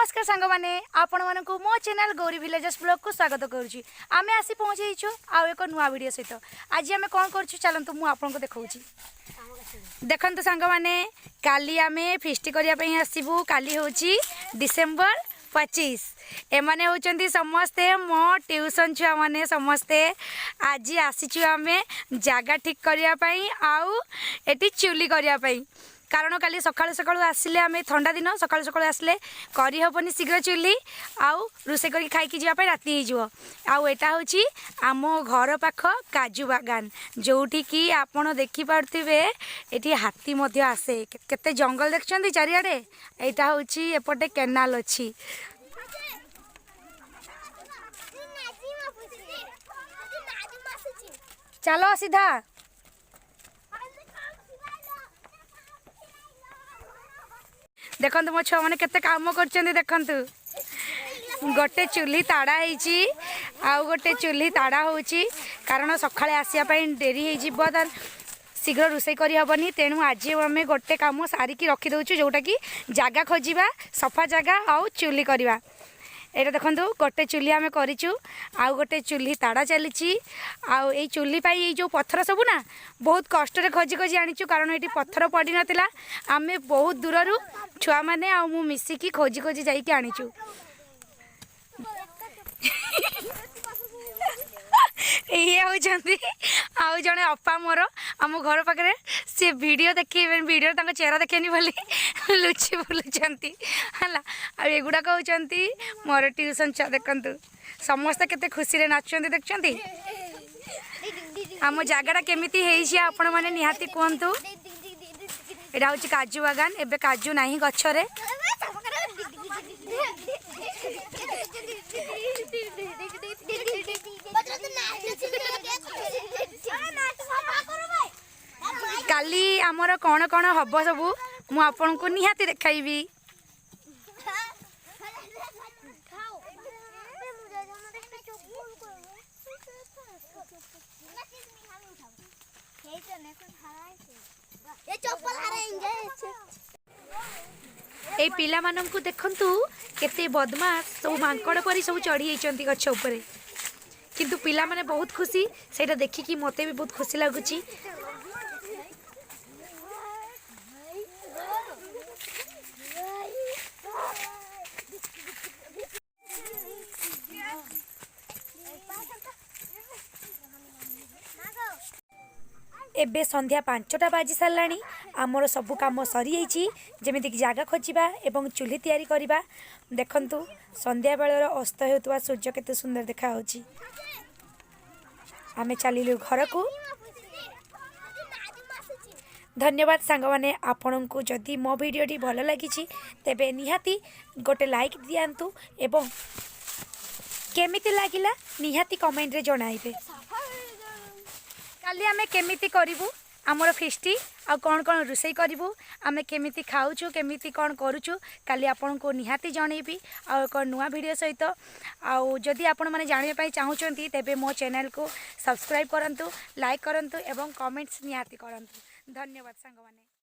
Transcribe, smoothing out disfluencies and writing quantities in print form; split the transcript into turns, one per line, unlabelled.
नमस्कार सांग मैंने आपण मानक मो चैनल गौरी विलेजेस ब्लॉग को स्वागत करुँची आमे आसी पहुँचीछु आउ एक नुआ वीडियो सहित आज आमे कौन करूँ चलतु मु आपको देखाऊँगी देखंतु सांग मैंने काली आमे फिस्ट करने आसबू काली हूँ डिसेम्बर 25 एमाने होचंती समस्ते मो ट्यूशन छुआ माने समस्ते आज आसीचु आमे जागा ठीक करने आउ एटी चुली करने कारण काली सकाळु सकाळु आसिले आमे ठंडा दिन सकाळु सकाळु आसिले करी हबनी शीघ्र चुली आउ रुसे करी खाइकी जीवा पे राती हिजो आउ एटा होची आमो घर पाख काजू बागान जोठी की आपण देखि पारथिबे एठी हाथी मध्य आसे केते जंगल देखछंती चारियाडे एटा होची एपटे केनाल अछि चलो सीधा देखंतु मो छुआ मैंने केते काम करछंती देखंतु गोटे चूल्ही ताड़ा होईची आउ गोटे चूल्ही ताड़ा होची कारण सकाळे आसिया पई डेरी हे जिवो त शीघ्र रुसई करी हबनी तेणु आज आम गोटे काम सारिकी रखी दउछु जोटा कि जागा खोजिबा सफा जागा आउ चूल्ही करवा एटा देखंतु गोटे चूल्ही आमे करिचु आउ गोटे चूल्ही ताड़ा चलीची आउ ए चूल्ही पाई ए जो पत्थर सबु ना बहुत कष्ट रे खोजी खोजी आनिचु कारण एटी पत्थर पड़ी नथिला आमे बहुत दूररु छुआ माने आउ मु मिसिकी खोजी खोजी जाईकी आनिचु ये होचंती आउ जने अप्पा मोर आम घर पाखे सी वीडियो देखी वीडियो तक चेहरा देखेनी बोली लुचि बुलुचंती हला आ एगुड़ाक होचंती मोर ट्यूशन छुआ देखंतु समस्त केते खुशी रे नाचंती देखचंती आम जागाटा केमिति हेइछि आपण माने निहाती कहंतु एटा होची काजू बागान एबे काजू नाही गछरे काली आमर कौन कौन हम सबू मु आपन को निहाती देखाइबी ए पिला मानन को देखंतु केते बदमाश सब मांकड़ परी सब चढ़ी जाइछंती गछ ऊपर किंतु पिला माने बहुत खुशी सेटा देखिकी मते भी बहुत खुशी लागुची एबे संध्या 5टा बाजी साराणी आमर सबु काम सरी जाइछि जेमिति कि जागा खोजिबा एवं चूल्ही तैयारी करिबा देखंतु संध्या बेलर अस्त हेतुवा सूर्य केते सुंदर देखा होछि आमे चलिलु घर को धन्यवाद सांग माने आपन को जदि मो वीडियोटी भल लागिछि तेबे निहाती गोटे लाइक दियांतु एवं केमिति लागिला निहाती कमेंट रे जणाइबे काली आमे केमिति करिवु आमर फिस्टी आ कौन कौन रुसई करिवु आमे केमिति खाउछु केमिति कौन करूछु काली आपन को निहाती जणेबी आ एक नुआ वीडियो सहित आ जदि आपण माने जानिबा पई चाहुचंती तेबे मो चैनल को सब्सक्राइब करंतु लाइक करंतु एवं कमेंट्स निहाती करंतु धन्यवाद सांग माने।